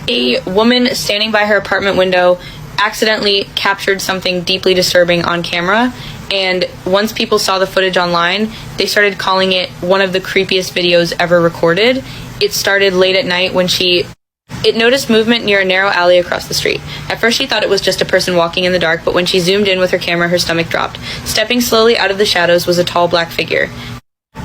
A woman standing by her apartment window accidentally captured something deeply disturbing on camera, and once people saw the footage online, they started calling it one of the creepiest videos ever recorded. It started late at night when it noticed movement near a narrow alley across the street. At first she thought it was just a person walking in the dark, but when she zoomed in with her camera, her stomach dropped. Stepping slowly out of the shadows was a tall black figure.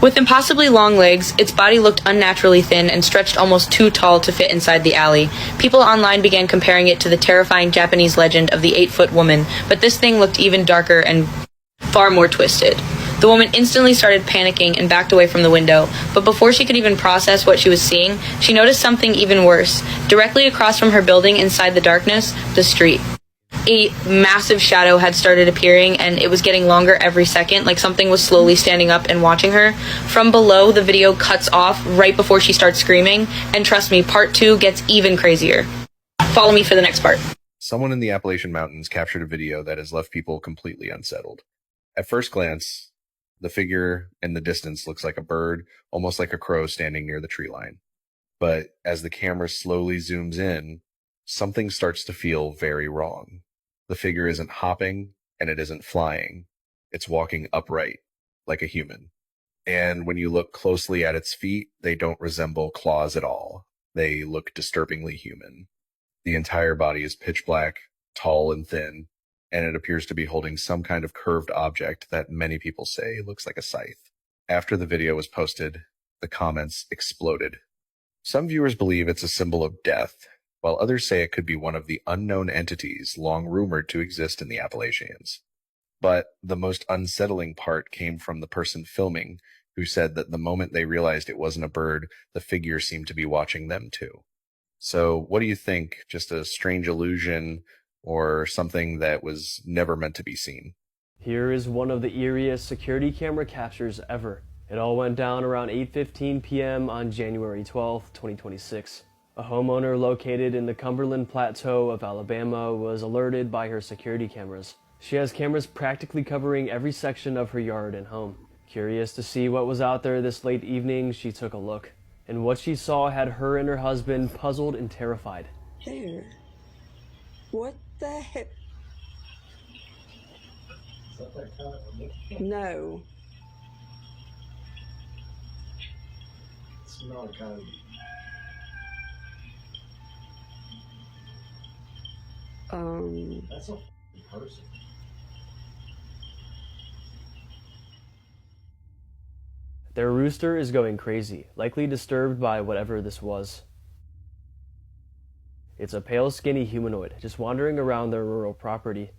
With impossibly long legs, its body looked unnaturally thin and stretched almost too tall to fit inside the alley. People online began comparing it to the terrifying Japanese legend of the 8-foot woman, but this thing looked even darker and far more twisted. The woman instantly started panicking and backed away from the window, but before she could even process what she was seeing, she noticed something even worse. Directly across from her building, inside the darkness, the street. A massive shadow had started appearing, and it was getting longer every second, like something was slowly standing up and watching her. From below, the video cuts off right before she starts screaming, and trust me, part 2 gets even crazier. Follow me for the next part. Someone in the Appalachian Mountains captured a video that has left people completely unsettled. At first glance, the figure in the distance looks like a bird, almost like a crow standing near the tree line. But as the camera slowly zooms in, something starts to feel very wrong. The figure isn't hopping, and it isn't flying. It's walking upright, like a human. And when you look closely at its feet, they don't resemble claws at all. They look disturbingly human. The entire body is pitch black, tall and thin, and it appears to be holding some kind of curved object that many people say looks like a scythe. After the video was posted, the comments exploded. Some viewers believe it's a symbol of death, while others say it could be one of the unknown entities long rumored to exist in the Appalachians. But the most unsettling part came from the person filming, who said that the moment they realized it wasn't a bird, the figure seemed to be watching them too. So what do you think? Just a strange illusion, or something that was never meant to be seen? Here is one of the eeriest security camera captures ever. It all went down around 8:15 p.m. on January 12, 2026. A homeowner located in the Cumberland Plateau of Alabama was alerted by her security cameras. She has cameras practically covering every section of her yard and home. Curious to see what was out there this late evening, she took a look. And what she saw had her and her husband puzzled and terrified. There. What the heck? No. It's not a kind of... That's a person. Their rooster is going crazy, likely disturbed by whatever this was. It's a pale, skinny humanoid, just wandering around their rural property.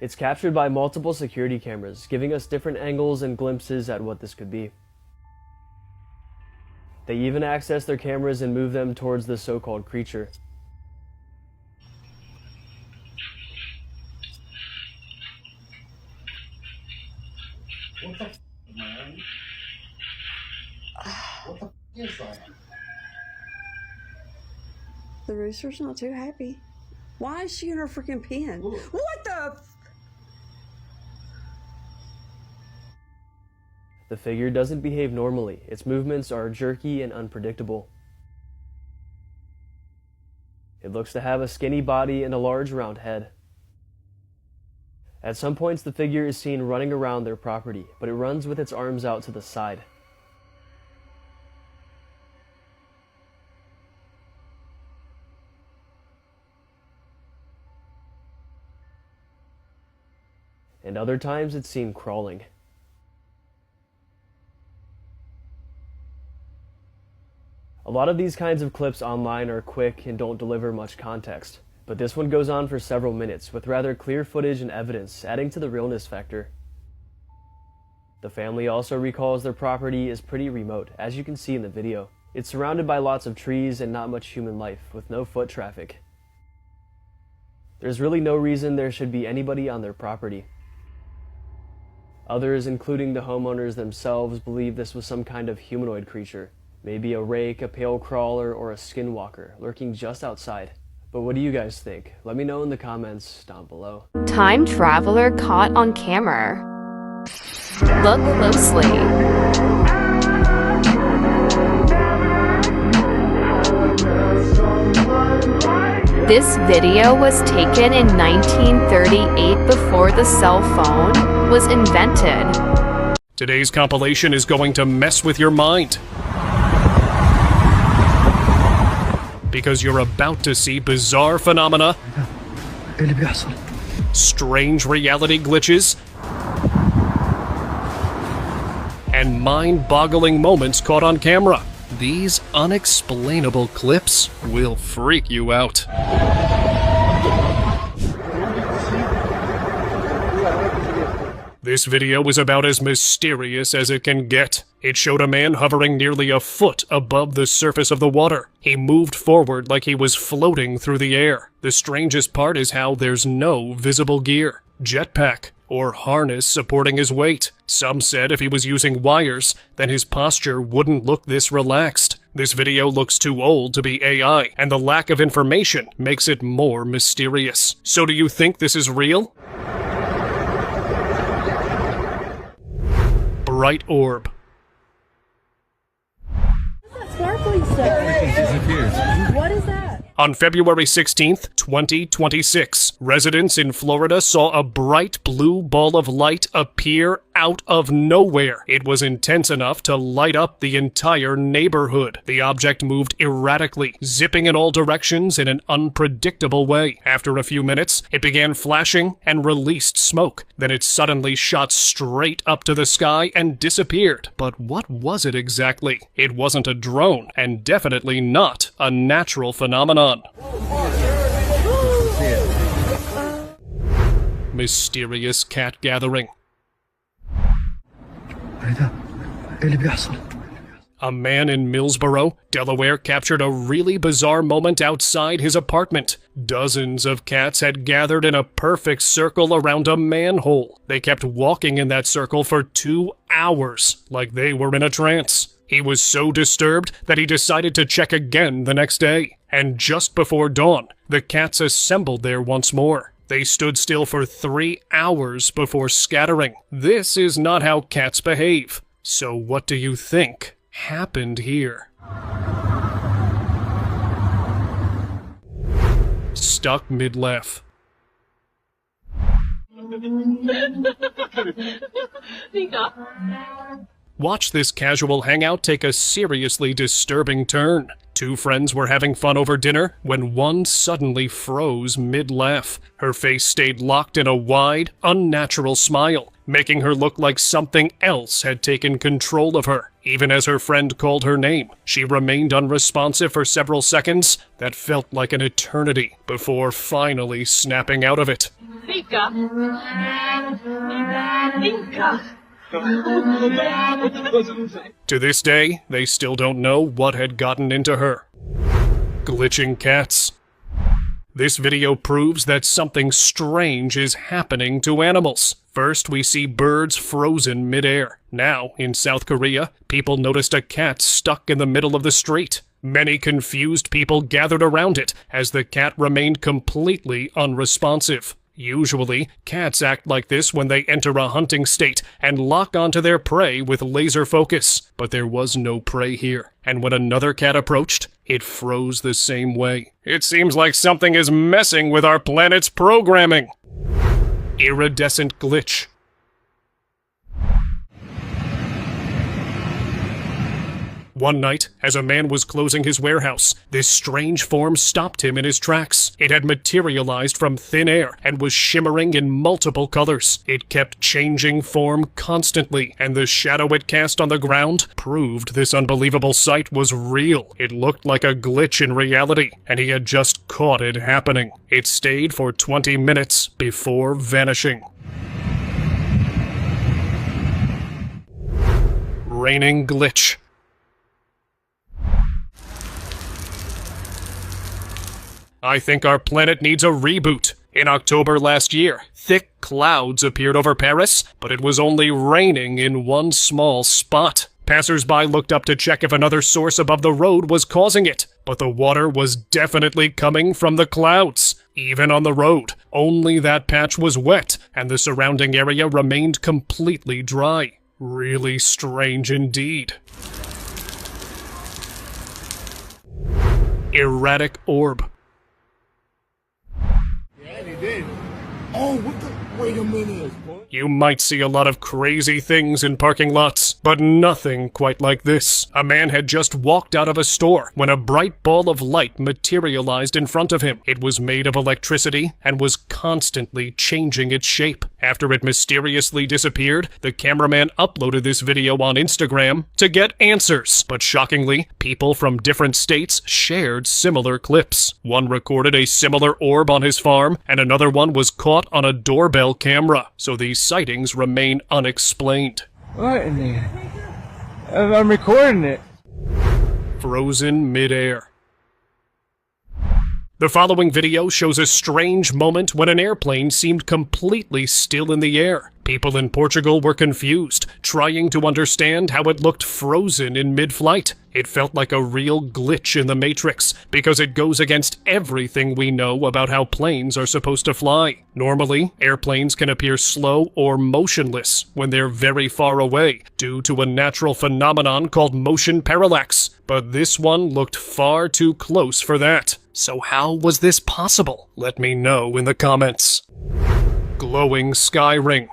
It's captured by multiple security cameras, giving us different angles and glimpses at what this could be. They even access their cameras and move them towards the so-called creature. What the f***, man? What the f*** is that? The rooster's not too happy. Why is she in her freaking pen? Ooh. What the? The figure doesn't behave normally. Its movements are jerky and unpredictable. It looks to have a skinny body and a large round head. At some points, the figure is seen running around their property, but it runs with its arms out to the side. And other times it's seen crawling. A lot of these kinds of clips online are quick and don't deliver much context, but this one goes on for several minutes with rather clear footage and evidence, adding to the realness factor. The family also recalls their property is pretty remote, as you can see in the video. It's surrounded by lots of trees and not much human life, with no foot traffic. There's really no reason there should be anybody on their property. Others, including the homeowners themselves, believe this was some kind of humanoid creature. Maybe a rake, a pale crawler, or a skinwalker lurking just outside. But what do you guys think? Let me know in the comments down below. Time traveler caught on camera. Look closely. This video was taken in 1938 before the cell phone was invented. Today's compilation is going to mess with your mind. Because you're about to see bizarre phenomena, strange reality glitches, and mind-boggling moments caught on camera. These unexplainable clips will freak you out. This video is about as mysterious as it can get. It showed a man hovering nearly a foot above the surface of the water. He moved forward like he was floating through the air. The strangest part is how there's no visible gear, jetpack, or harness supporting his weight. Some said if he was using wires, then his posture wouldn't look this relaxed. This video looks too old to be AI, and the lack of information makes it more mysterious. So do you think this is real? Bright orb. Sparkling stuff. What is that? On February 16th, 2026, residents in Florida saw a bright blue ball of light appear out of nowhere. It was intense enough to light up the entire neighborhood. The object moved erratically, zipping in all directions in an unpredictable way. After a few minutes, it began flashing and released smoke. Then it suddenly shot straight up to the sky and disappeared. But what was it exactly? It wasn't a drone, and definitely not a natural phenomenon. Mysterious cat gathering. A man in Millsboro, Delaware, captured a really bizarre moment outside his apartment. Dozens of cats had gathered in a perfect circle around a manhole. They kept walking in that circle for 2 hours, like they were in a trance. He was so disturbed that he decided to check again the next day. And just before dawn, the cats assembled there once more. They stood still for 3 hours before scattering. This is not how cats behave. So what do you think happened here? Stuck mid-laugh. Watch this casual hangout take a seriously disturbing turn. Two friends were having fun over dinner when one suddenly froze mid-laugh. Her face stayed locked in a wide, unnatural smile, making her look like something else had taken control of her. Even as her friend called her name, she remained unresponsive for several seconds that felt like an eternity before finally snapping out of it. Nika. Nika. To this day, they still don't know what had gotten into her. Glitching cats. This video proves that something strange is happening to animals. First, we see birds frozen midair. Now, in South Korea, people noticed a cat stuck in the middle of the street. Many confused people gathered around it as the cat remained completely unresponsive. Usually, cats act like this when they enter a hunting state and lock onto their prey with laser focus. But there was no prey here, and when another cat approached, it froze the same way. It seems like something is messing with our planet's programming. Iridescent glitch. One night, as a man was closing his warehouse, this strange form stopped him in his tracks. It had materialized from thin air and was shimmering in multiple colors. It kept changing form constantly, and the shadow it cast on the ground proved this unbelievable sight was real. It looked like a glitch in reality, and he had just caught it happening. It stayed for 20 minutes before vanishing. Raining glitch. I think our planet needs a reboot. In October last year, thick clouds appeared over Paris, but it was only raining in one small spot. Passers-by looked up to check if another source above the road was causing it, but the water was definitely coming from the clouds. Even on the road, only that patch was wet, and the surrounding area remained completely dry. Really strange indeed. Erratic orb. did. Oh, what the? Wait a minute. You might see a lot of crazy things in parking lots, but nothing quite like this. A man had just walked out of a store when a bright ball of light materialized in front of him. It was made of electricity and was constantly changing its shape. After it mysteriously disappeared, the cameraman uploaded this video on Instagram to get answers. But shockingly, people from different states shared similar clips. One recorded a similar orb on his farm, and another one was caught on a doorbell camera. So these sightings remain unexplained. What in the... I'm recording it. Frozen midair. The following video shows a strange moment when an airplane seemed completely still in the air. People in Portugal were confused, trying to understand how it looked frozen in mid-flight. It felt like a real glitch in the Matrix, because it goes against everything we know about how planes are supposed to fly. Normally, airplanes can appear slow or motionless when they're very far away, due to a natural phenomenon called motion parallax. But this one looked far too close for that. So how was this possible? Let me know in the comments. Glowing sky ring.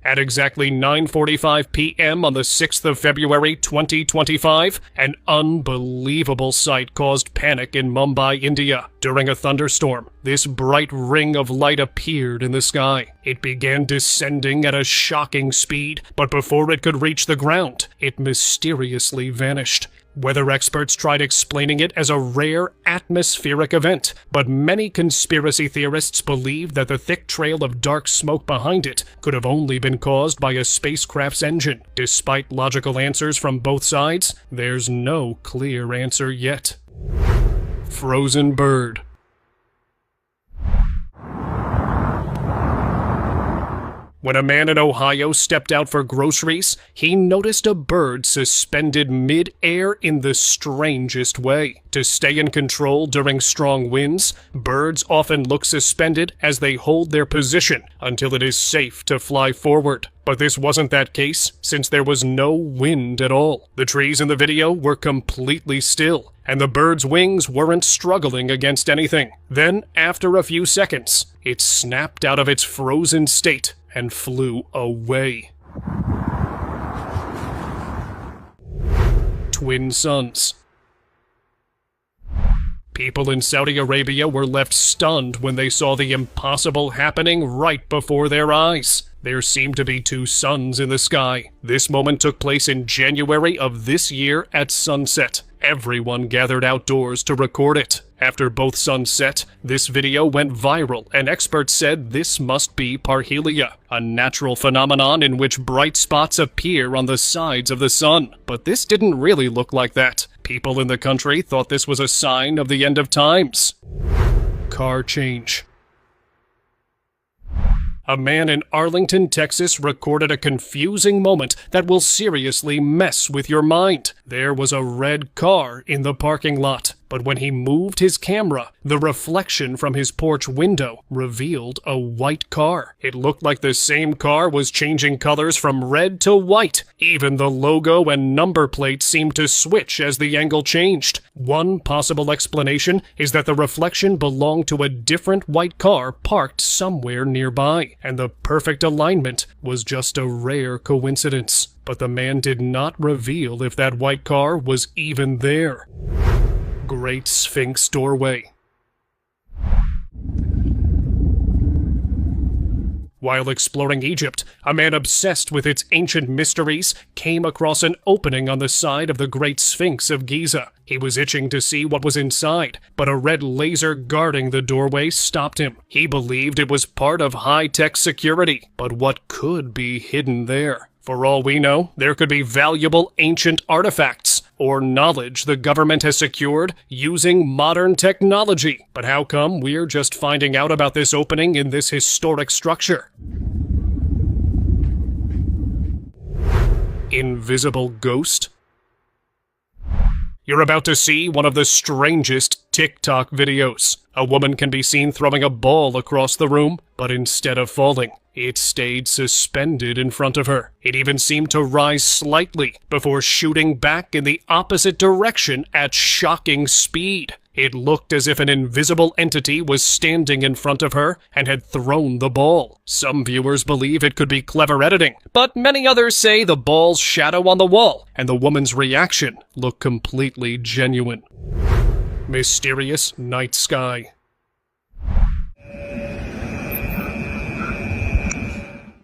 At exactly 9:45 p.m. on the 6th of February 2025, an unbelievable sight caused panic in Mumbai, India. During a thunderstorm, this bright ring of light appeared in the sky. It began descending at a shocking speed, but before it could reach the ground, it mysteriously vanished. Weather experts tried explaining it as a rare atmospheric event, but many conspiracy theorists believe that the thick trail of dark smoke behind it could have only been caused by a spacecraft's engine. Despite logical answers from both sides, there's no clear answer yet. Frozen bird. When a man in Ohio stepped out for groceries, he noticed a bird suspended mid-air in the strangest way. To stay in control during strong winds, birds often look suspended as they hold their position until it is safe to fly forward. But this wasn't that case, since there was no wind at all. The trees in the video were completely still, and the bird's wings weren't struggling against anything. Then, after a few seconds, it snapped out of its frozen state and flew away. Twin suns. People in Saudi Arabia were left stunned when they saw the impossible happening right before their eyes. There seemed to be two suns in the sky. This moment took place in January of this year at sunset. Everyone gathered outdoors to record it. After both suns set, this video went viral, and experts said this must be parhelia, a natural phenomenon in which bright spots appear on the sides of the sun. But this didn't really look like that. People in the country thought this was a sign of the end of times. Car change. A man in Arlington, Texas recorded a confusing moment that will seriously mess with your mind. There was a red car in the parking lot, but when he moved his camera, the reflection from his porch window revealed a white car. It looked like the same car was changing colors from red to white. Even the logo and number plate seemed to switch as the angle changed. One possible explanation is that the reflection belonged to a different white car parked somewhere nearby, and the perfect alignment was just a rare coincidence. But the man did not reveal if that white car was even there. Great Sphinx doorway. While exploring Egypt, a man obsessed with its ancient mysteries came across an opening on the side of the Great Sphinx of Giza. He was itching to see what was inside, but a red laser guarding the doorway stopped him. He believed it was part of high-tech security, but what could be hidden there? For all we know, there could be valuable ancient artifacts, or knowledge the government has secured using modern technology. But how come we're just finding out about this opening in this historic structure? Invisible ghost? You're about to see one of the strangest TikTok videos. A woman can be seen throwing a ball across the room, but instead of falling, It stayed suspended in front of her. It even seemed to rise slightly before shooting back in the opposite direction at shocking speed. It looked as if an invisible entity was standing in front of her and had thrown the ball. Some viewers believe it could be clever editing, but many others say the ball's shadow on the wall and the woman's reaction looked completely genuine. Mysterious night sky.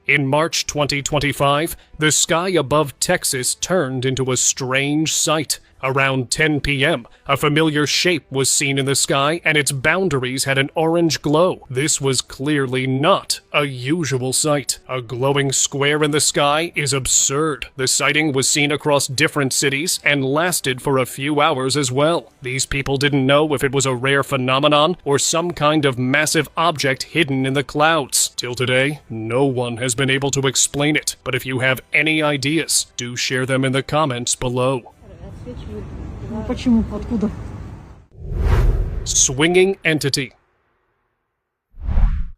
In March 2025, the sky above Texas turned into a strange sight. Around 10 p.m., a familiar shape was seen in the sky and its boundaries had an orange glow. This was clearly not a usual sight. A glowing square in the sky is absurd. The sighting was seen across different cities and lasted for a few hours as well. These people didn't know if it was a rare phenomenon or some kind of massive object hidden in the clouds. Till today, no one has been able to explain it, but if you have any ideas, do share them in the comments below. Swinging entity.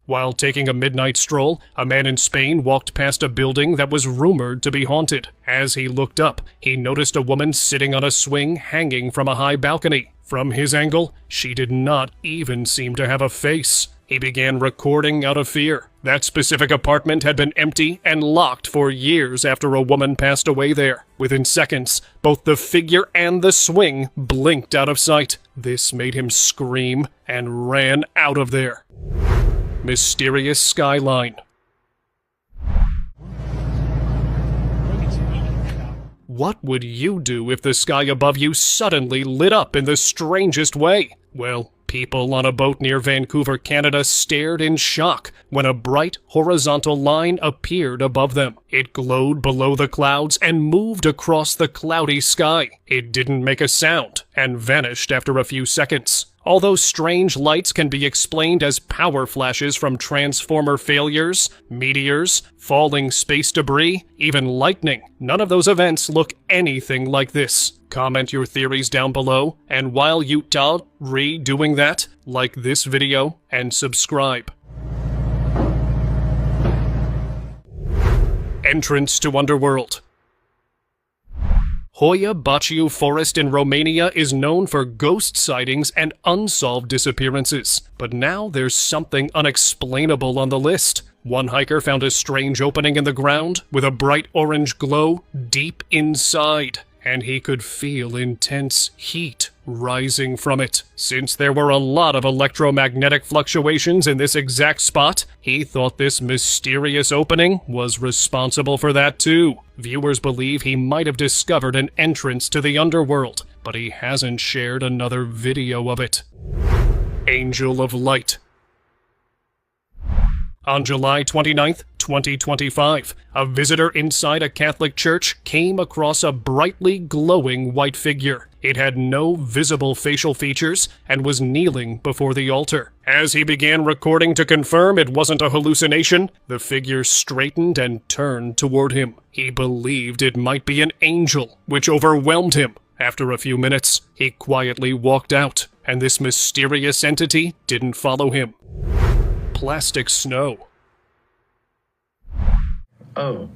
While taking a midnight stroll, a man in Spain walked past a building that was rumored to be haunted. As he looked up, he noticed a woman sitting on a swing hanging from a high balcony. From his angle, she did not even seem to have a face. He began recording out of fear. That specific apartment had been empty and locked for years after a woman passed away there. Within seconds, both the figure and the swing blinked out of sight. This made him scream and ran out of there. Mysterious skyline. What would you do if the sky above you suddenly lit up in the strangest way? Well, people on a boat near Vancouver, Canada stared in shock when a bright horizontal line appeared above them. It glowed below the clouds and moved across the cloudy sky. It didn't make a sound and vanished after a few seconds. Although strange lights can be explained as power flashes from transformer failures, meteors, falling space debris, even lightning, none of those events look anything like this. Comment your theories down below, and while you are doing that, like this video and subscribe. Entrance to Underworld. Hoia Baciu Forest in Romania is known for ghost sightings and unsolved disappearances. But now there's something unexplainable on the list. One hiker found a strange opening in the ground with a bright orange glow deep inside, and he could feel intense heat rising from it. Since there were a lot of electromagnetic fluctuations in this exact spot, he thought this mysterious opening was responsible for that too. Viewers believe he might have discovered an entrance to the underworld, but he hasn't shared another video of it. Angel of Light. On July 29th, 2025, a visitor inside a Catholic church came across a brightly glowing white figure. It had no visible facial features and was kneeling before the altar. As he began recording to confirm it wasn't a hallucination, the figure straightened and turned toward him. He believed it might be an angel, which overwhelmed him. After a few minutes, he quietly walked out, and this mysterious entity didn't follow him. Plastic snow. Oh.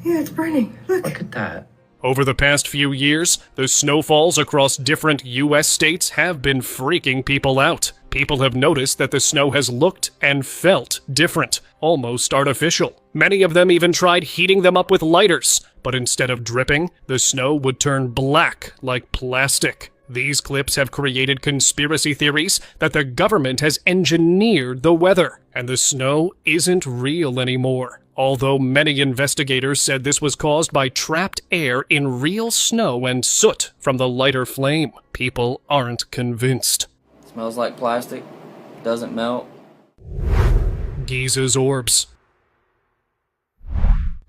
Yeah, it's burning. Look at that. Over the past few years, the snowfalls across different U.S. states have been freaking people out. People have noticed that the snow has looked and felt different, almost artificial. Many of them even tried heating them up with lighters, but instead of dripping, the snow would turn black like plastic. These clips have created conspiracy theories that the government has engineered the weather, and the snow isn't real anymore. Although many investigators said this was caused by trapped air in real snow and soot from the lighter flame, people aren't convinced. Smells like plastic. Doesn't melt. Giza's orbs.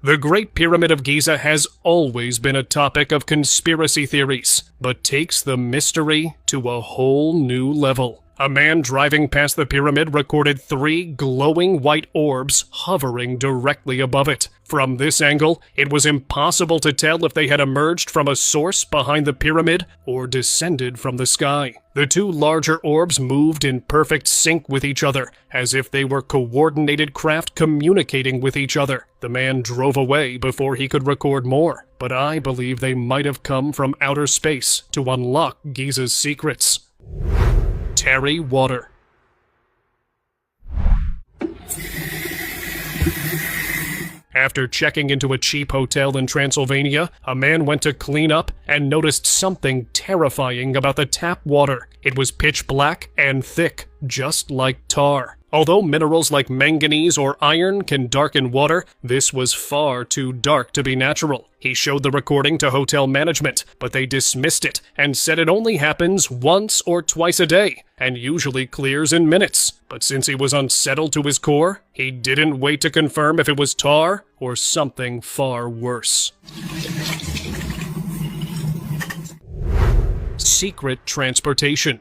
The Great Pyramid of Giza has always been a topic of conspiracy theories, but takes the mystery to a whole new level. A man driving past the pyramid recorded 3 glowing white orbs hovering directly above it. From this angle, it was impossible to tell if they had emerged from a source behind the pyramid or descended from the sky. The 2 larger orbs moved in perfect sync with each other, as if they were coordinated craft communicating with each other. The man drove away before he could record more, but I believe they might have come from outer space to unlock Giza's secrets. Terry Water. After checking into a cheap hotel in Transylvania, a man went to clean up and noticed something terrifying about the tap water. It was pitch black and thick, just like tar. Although minerals like manganese or iron can darken water, this was far too dark to be natural. He showed the recording to hotel management, but they dismissed it and said it only happens once or twice a day, and usually clears in minutes. But since he was unsettled to his core, he didn't wait to confirm if it was tar or something far worse. Secret transportation.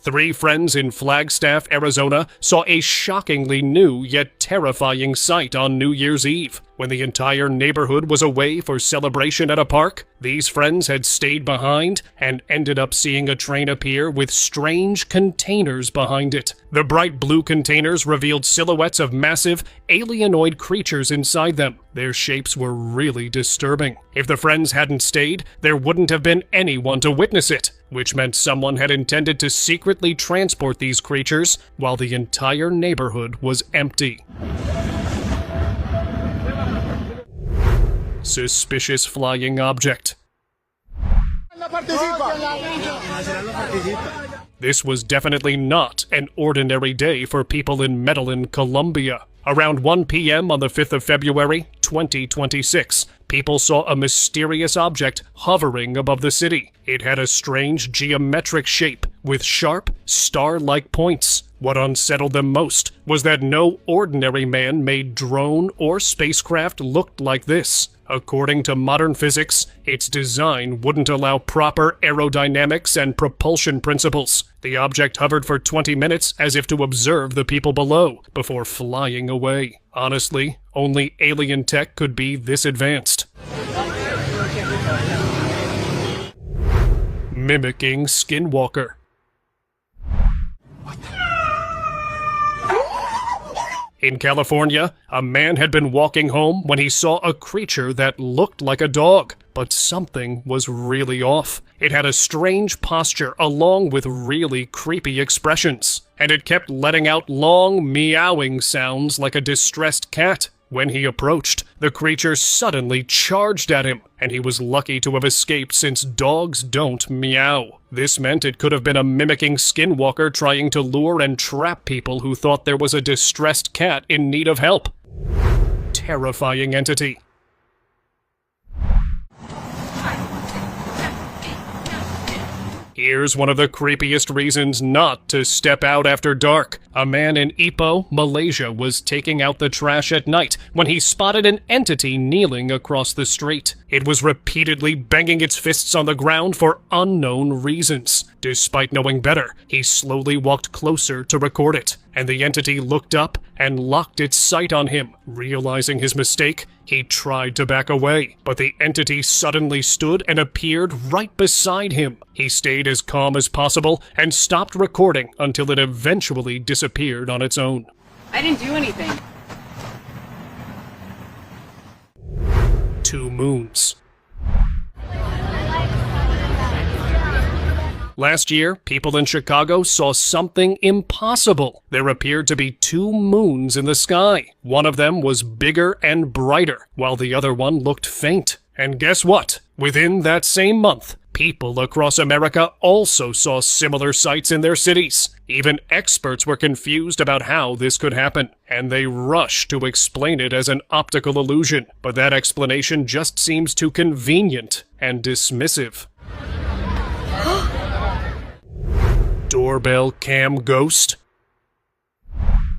3 friends in Flagstaff, Arizona, saw a shockingly new yet terrifying sight on New Year's Eve. When the entire neighborhood was away for celebration at a park, these friends had stayed behind and ended up seeing a train appear with strange containers behind it. The bright blue containers revealed silhouettes of massive, alienoid creatures inside them. Their shapes were really disturbing. If the friends hadn't stayed, there wouldn't have been anyone to witness it, which meant someone had intended to secretly transport these creatures while the entire neighborhood was empty. Suspicious flying object. This was definitely not an ordinary day for people in Medellin, Colombia. Around 1 p.m. on the 5th of February, 2026, people saw a mysterious object hovering above the city. It had a strange geometric shape with sharp, star-like points. What unsettled them most was that no ordinary man-made drone or spacecraft looked like this. According to modern physics, its design wouldn't allow proper aerodynamics and propulsion principles. The object hovered for 20 minutes as if to observe the people below, before flying away. Honestly, only alien tech could be this advanced. Mimicking Skinwalker. In California, a man had been walking home when he saw a creature that looked like a dog, but something was really off. It had a strange posture along with really creepy expressions, and it kept letting out long meowing sounds like a distressed cat. When he approached, the creature suddenly charged at him, and he was lucky to have escaped since dogs don't meow. This meant it could have been a mimicking skinwalker trying to lure and trap people who thought there was a distressed cat in need of help. Terrifying entity. Here's one of the creepiest reasons not to step out after dark. A man in Ipoh, Malaysia was taking out the trash at night when he spotted an entity kneeling across the street. It was repeatedly banging its fists on the ground for unknown reasons. Despite knowing better, he slowly walked closer to record it, and the entity looked up and locked its sight on him. Realizing his mistake, he tried to back away, but the entity suddenly stood and appeared right beside him. He stayed as calm as possible and stopped recording until it eventually disappeared on its own. I didn't do anything. 2 moons. Last year, people in Chicago saw something impossible. There appeared to be 2 moons in the sky. One of them was bigger and brighter, while the other one looked faint. And guess what? Within that same month, people across America also saw similar sights in their cities. Even experts were confused about how this could happen, and they rushed to explain it as an optical illusion. But that explanation just seems too convenient and dismissive. Doorbell cam ghost.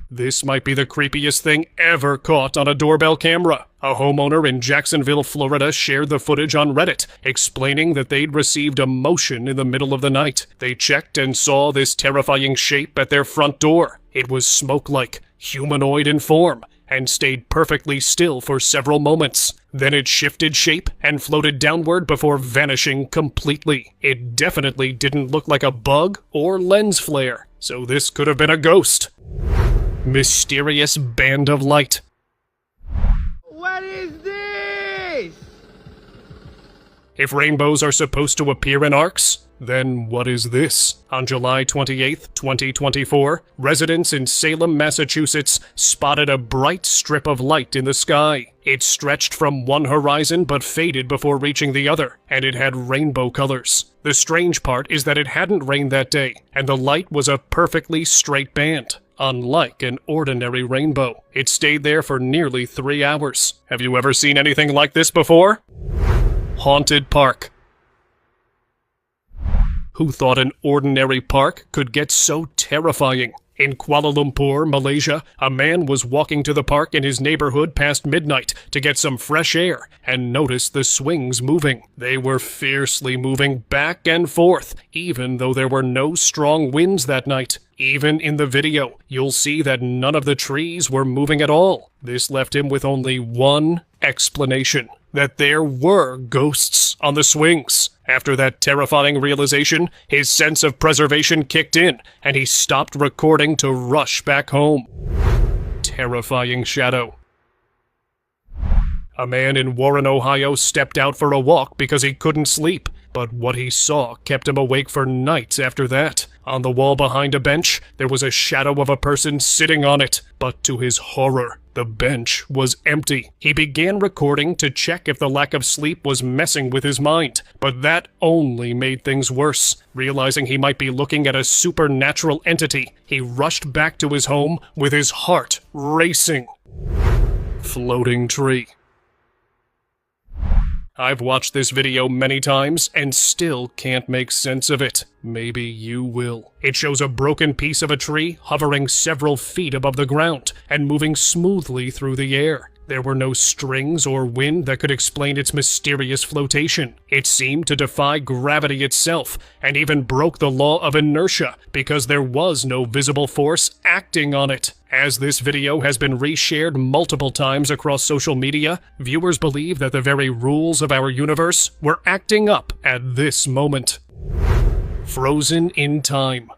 This might be the creepiest thing ever caught on a doorbell camera. A homeowner in Jacksonville, Florida shared the footage on Reddit, explaining that they'd received a motion in the middle of the night. They checked and saw this terrifying shape at their front door. It was smoke-like, humanoid in form, and stayed perfectly still for several moments. Then it shifted shape and floated downward before vanishing completely. It definitely didn't look like a bug or lens flare, so this could have been a ghost. Mysterious band of light. What is this? If rainbows are supposed to appear in arcs, then what is this? On July 28, 2024, residents in Salem, Massachusetts spotted a bright strip of light in the sky. It stretched from one horizon but faded before reaching the other, and it had rainbow colors. The strange part is that it hadn't rained that day, and the light was a perfectly straight band. Unlike an ordinary rainbow, it stayed there for nearly 3 hours. Have you ever seen anything like this before? Haunted park. Who thought an ordinary park could get so terrifying? In Kuala Lumpur, Malaysia, a man was walking to the park in his neighborhood past midnight to get some fresh air and noticed the swings moving. They were fiercely moving back and forth, even though there were no strong winds that night. Even in the video, you'll see that none of the trees were moving at all. This left him with only one explanation: that there were ghosts on the swings. After that terrifying realization, his sense of preservation kicked in, and he stopped recording to rush back home. Terrifying shadow. A man in Warren, Ohio stepped out for a walk because he couldn't sleep, but what he saw kept him awake for nights after that. On the wall behind a bench, there was a shadow of a person sitting on it, but to his horror, the bench was empty. He began recording to check if the lack of sleep was messing with his mind, but that only made things worse. Realizing he might be looking at a supernatural entity, he rushed back to his home with his heart racing. Floating tree. I've watched this video many times and still can't make sense of it. Maybe you will. It shows a broken piece of a tree hovering several feet above the ground and moving smoothly through the air. There were no strings or wind that could explain its mysterious flotation. It seemed to defy gravity itself, and even broke the law of inertia, because there was no visible force acting on it. As this video has been reshared multiple times across social media, viewers believe that the very rules of our universe were acting up at this moment. Frozen in time.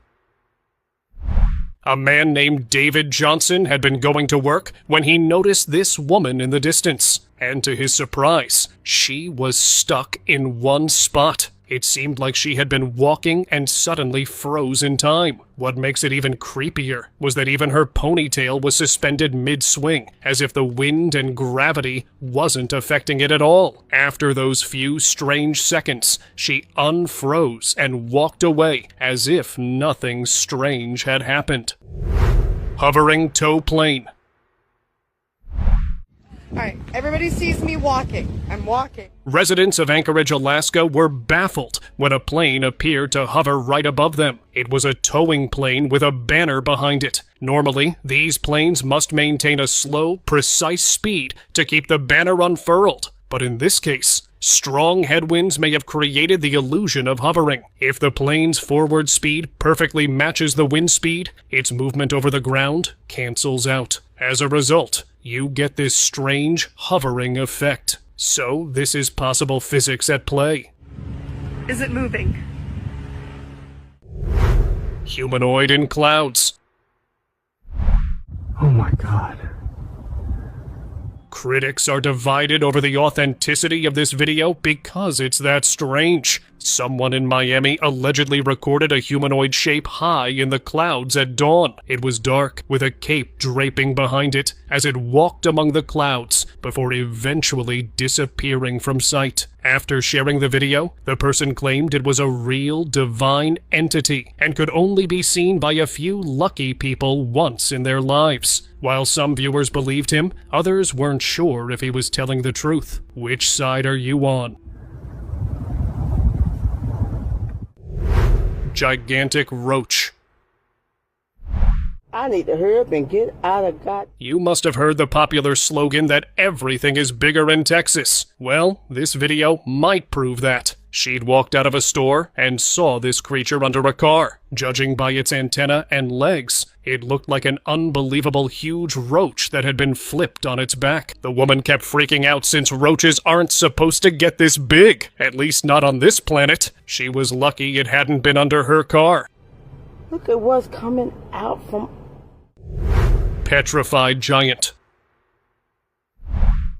A man named David Johnson had been going to work when he noticed this woman in the distance. And to his surprise, she was stuck in one spot. It seemed like she had been walking and suddenly froze in time. What makes it even creepier was that even her ponytail was suspended mid-swing, as if the wind and gravity wasn't affecting it at all. After those few strange seconds, she unfroze and walked away as if nothing strange had happened. Hovering tow plane. Alright, everybody sees me walking. I'm walking. Residents of Anchorage, Alaska were baffled when a plane appeared to hover right above them. It was a towing plane with a banner behind it. Normally, these planes must maintain a slow, precise speed to keep the banner unfurled. But in this case, strong headwinds may have created the illusion of hovering. If the plane's forward speed perfectly matches the wind speed, its movement over the ground cancels out. As a result, you get this strange hovering effect. So this is possible physics at play. Is it moving? Humanoid in clouds. Oh my God. Critics are divided over the authenticity of this video because it's that strange. Someone in Miami allegedly recorded a humanoid shape high in the clouds at dawn. It was dark, with a cape draping behind it as it walked among the clouds before eventually disappearing from sight. After sharing the video, the person claimed it was a real divine entity and could only be seen by a few lucky people once in their lives. While some viewers believed him, others weren't sure if he was telling the truth. Which side are you on? Gigantic roach. I need to hurry up and get out of God. You must have heard the popular slogan that everything is bigger in Texas. Well, this video might prove that. She'd walked out of a store and saw this creature under a car. Judging by its antenna and legs, it looked like an unbelievable huge roach that had been flipped on its back. The woman kept freaking out since roaches aren't supposed to get this big, at least not on this planet. She was lucky it hadn't been under her car. Look at what's coming out from... Petrified giant.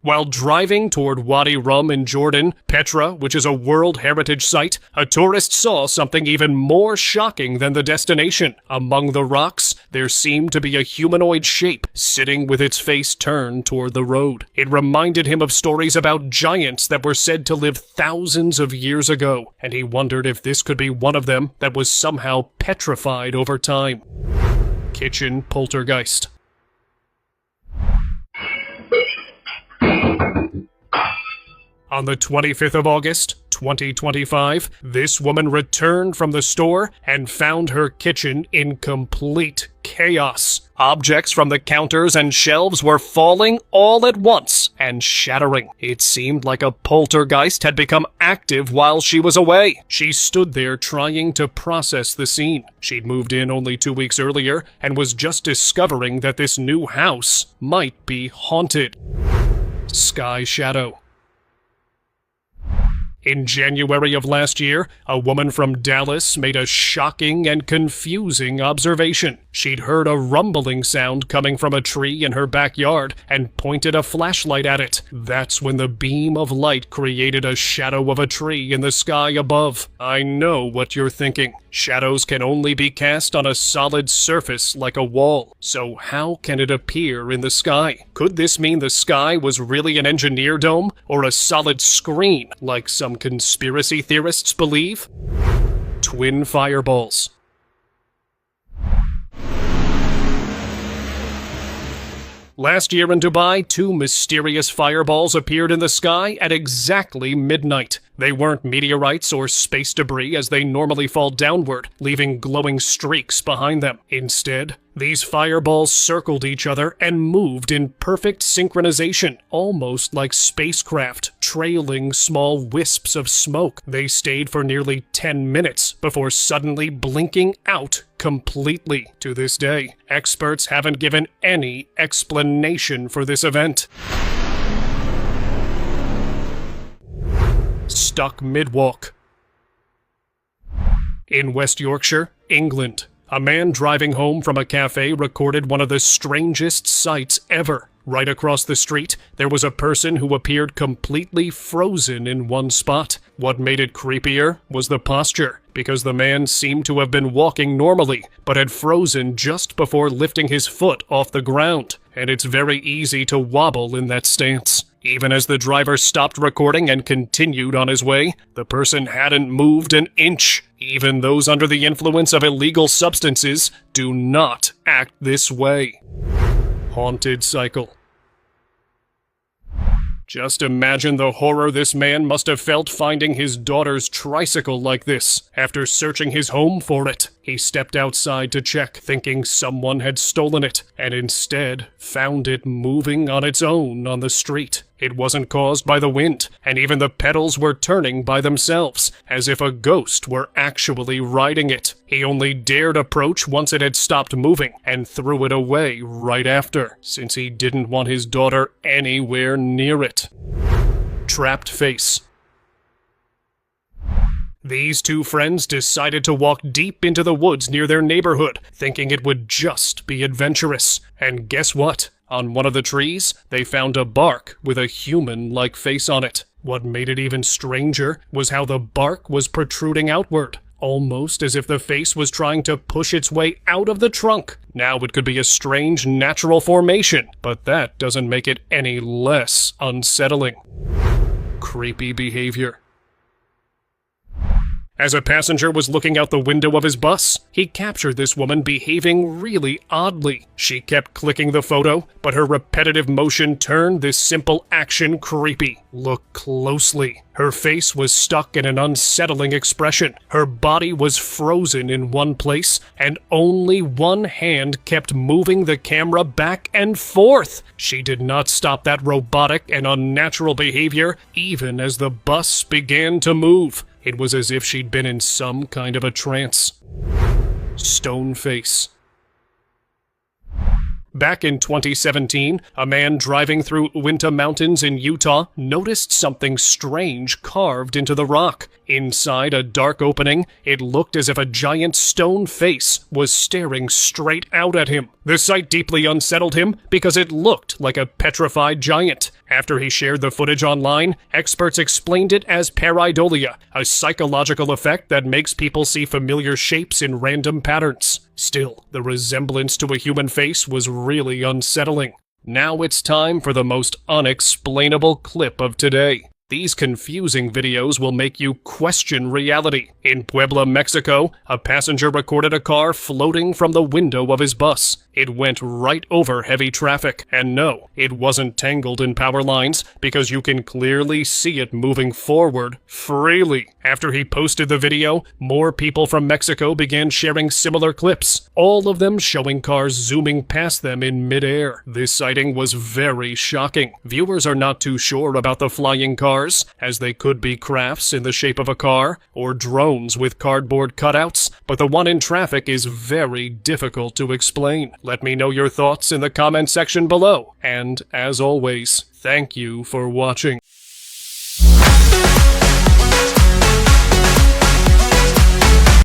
While driving toward Wadi Rum in Jordan, Petra, which is a World Heritage Site, a tourist saw something even more shocking than the destination. Among the rocks, there seemed to be a humanoid shape sitting with its face turned toward the road. It reminded him of stories about giants that were said to live thousands of years ago, and he wondered if this could be one of them that was somehow petrified over time. Kitchen poltergeist. On the 25th of August, 2025, this woman returned from the store and found her kitchen in complete chaos. Objects from the counters and shelves were falling all at once and shattering. It seemed like a poltergeist had become active while she was away. She stood there trying to process the scene. She'd moved in only 2 weeks earlier and was just discovering that this new house might be haunted. Sky shadow. In January of last year, a woman from Dallas made a shocking and confusing observation. She'd heard a rumbling sound coming from a tree in her backyard and pointed a flashlight at it. That's when the beam of light created a shadow of a tree in the sky above. I know what you're thinking. Shadows can only be cast on a solid surface like a wall. So how can it appear in the sky? Could this mean the sky was really an engineer dome or a solid screen like some conspiracy theorists believe? Twin fireballs. Last year in Dubai, 2 mysterious fireballs appeared in the sky at exactly midnight. They weren't meteorites or space debris as they normally fall downward, leaving glowing streaks behind them. Instead, these fireballs circled each other and moved in perfect synchronization, almost like spacecraft, trailing small wisps of smoke. They stayed for nearly 10 minutes before suddenly blinking out completely. To this day, experts haven't given any explanation for this event. Stuck mid-walk. In West Yorkshire, England, a man driving home from a cafe recorded one of the strangest sights ever. Right across the street, there was a person who appeared completely frozen in one spot. What made it creepier was the posture, because the man seemed to have been walking normally, but had frozen just before lifting his foot off the ground, and it's very easy to wobble in that stance. Even as the driver stopped recording and continued on his way, the person hadn't moved an inch. Even those under the influence of illegal substances do not act this way. Haunted cycle. Just imagine the horror this man must have felt finding his daughter's tricycle like this. After searching his home for it, he stepped outside to check, thinking someone had stolen it, and instead found it moving on its own on the street. It wasn't caused by the wind, and even the pedals were turning by themselves, as if a ghost were actually riding it. He only dared approach once it had stopped moving, and threw it away right after, since he didn't want his daughter anywhere near it. Trapped face. These 2 friends decided to walk deep into the woods near their neighborhood, thinking it would just be adventurous. And guess what? On one of the trees, they found a bark with a human-like face on it. What made it even stranger was how the bark was protruding outward, almost as if the face was trying to push its way out of the trunk. Now it could be a strange natural formation, but that doesn't make it any less unsettling. Creepy behavior. As a passenger was looking out the window of his bus, he captured this woman behaving really oddly. She kept clicking the photo, but her repetitive motion turned this simple action creepy. Look closely. Her face was stuck in an unsettling expression. Her body was frozen in one place, and only one hand kept moving the camera back and forth. She did not stop that robotic and unnatural behavior, even as the bus began to move. It was as if she'd been in some kind of a trance. Stone face. Back in 2017, a man driving through Uinta Mountains in Utah noticed something strange carved into the rock. Inside a dark opening, it looked as if a giant stone face was staring straight out at him. The sight deeply unsettled him because it looked like a petrified giant. After he shared the footage online, experts explained it as pareidolia, a psychological effect that makes people see familiar shapes in random patterns. Still, the resemblance to a human face was really unsettling. Now it's time for the most unexplainable clip of today. These confusing videos will make you question reality. In Puebla, Mexico, a passenger recorded a car floating from the window of his bus. It went right over heavy traffic, and no, it wasn't tangled in power lines because you can clearly see it moving forward freely. After he posted the video, more people from Mexico began sharing similar clips, all of them showing cars zooming past them in midair. This sighting was very shocking. Viewers are not too sure about the flying cars, as they could be crafts in the shape of a car, or drones with cardboard cutouts, but the one in traffic is very difficult to explain. Let me know your thoughts in the comment section below, and as always, thank you for watching.